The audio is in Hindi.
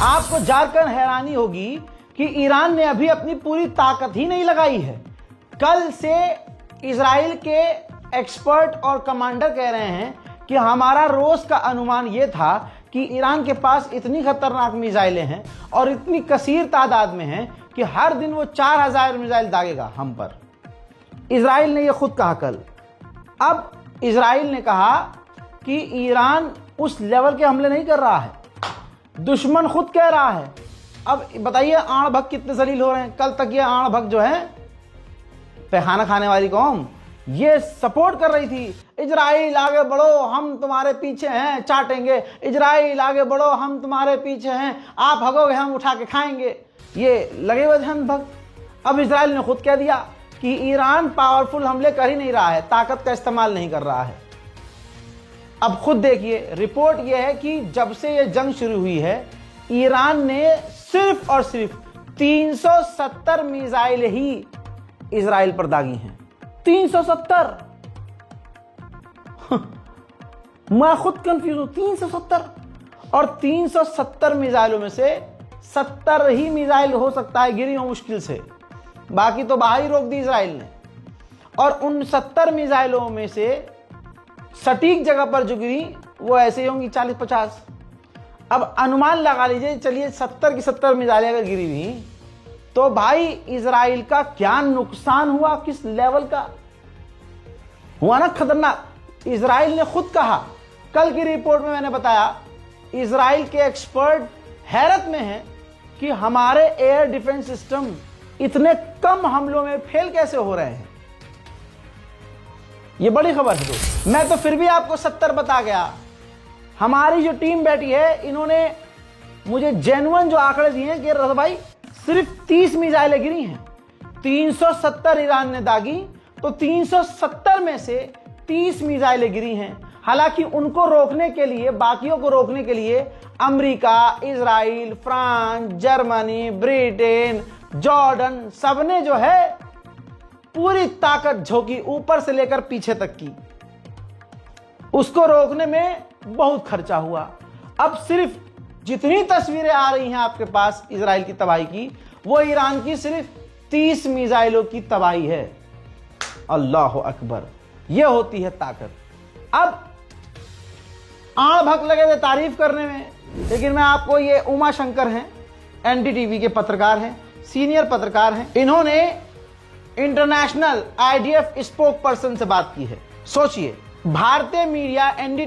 आपको जानकर हैरानी होगी कि ईरान ने अभी अपनी पूरी ताकत ही नहीं लगाई है। कल से इजराइल के एक्सपर्ट और कमांडर कह रहे हैं कि हमारा रोज का अनुमान यह था कि ईरान के पास इतनी खतरनाक मिसाइलें हैं और इतनी कसीर तादाद में हैं कि हर दिन वो 4000 मिसाइल दागेगा हम पर। इजराइल ने यह खुद कहा कल। अब इजराइल ने कहा कि ईरान उस लेवल के हमले नहीं कर रहा है, दुश्मन खुद कह रहा है। अब बताइए आड़ भग कितने जलील हो रहे हैं। कल तक ये आड़ भग जो है पैखाना खाने वाली कौम ये सपोर्ट कर रही थी, इजराइल आगे बढ़ो हम तुम्हारे पीछे हैं, चाटेंगे, इजराइल आगे बढ़ो हम तुम्हारे पीछे हैं, आप भगोगे हम उठा के खाएंगे, ये लगे हुए थे हम भग। अब इजराइल ने खुद कह दिया कि ईरान पावरफुल हमले कर ही नहीं रहा है, ताकत का इस्तेमाल नहीं कर रहा है। अब खुद देखिए, रिपोर्ट यह है कि जब से यह जंग शुरू हुई है ईरान ने सिर्फ और सिर्फ 370 मिसाइल ही इजराइल पर दागी हैं। 370। मैं खुद कंफ्यूज हूं, 370। और 370 मिसाइलों में से 70 ही मिसाइल हो सकता है गिरी हो मुश्किल से, बाकी तो बाहर ही रोक दी इजराइल ने। और उन 70 मिसाइलों में से सटीक जगह पर जो गिरी वो ऐसे ही होंगी 40-50। अब अनुमान लगा लीजिए, चलिए 70 की 70 मिसाइलें अगर गिरी हुई तो भाई इजराइल का क्या नुकसान हुआ, किस लेवल का हुआ ना खतरनाक। इजराइल ने खुद कहा, कल की रिपोर्ट में मैंने बताया, इजराइल के एक्सपर्ट हैरत में हैं कि हमारे एयर डिफेंस सिस्टम इतने कम हमलों में फेल कैसे हो रहे हैं। यह बड़ी खबर है दोस्त। मैं तो फिर भी आपको 70 बता गया। हमारी जो टीम बैठी है इन्होंने मुझे जेन्युइन जो आंकड़े दिए हैं कि रज़ा भाई सिर्फ 30 मिसाइलें गिरी हैं, 370 ईरान ने दागी, तो 370 में से 30 मिसाइलें गिरी हैं। हालांकि उनको रोकने के लिए, बाकियों को रोकने के लिए America, Israel, France, Germany, Britain, Jordan सबने जो है पूरी ताकत झोंकी ऊपर से लेकर पीछे तक की। उसको रोकने में बहुत खर्चा हुआ। अब सिर्फ जितनी तस्वीरें आ रही हैं आपके पास इजराइल की तबाही की, वो ईरान की सिर्फ 30 मिसाइलों की तबाही है। अल्लाह अकबर, यह होती है ताकत। अब आड़ भग लगे थे तारीफ करने में, लेकिन मैं आपको, ये उमा शंकर हैं, एनडीटीवी के पत्रकार हैं, सीनियर पत्रकार हैं, इन्होंने इंटरनेशनल आईडीएफ स्पोक पर्सन से बात की है। सोचिए, भारतीय मीडिया एनडीटीवी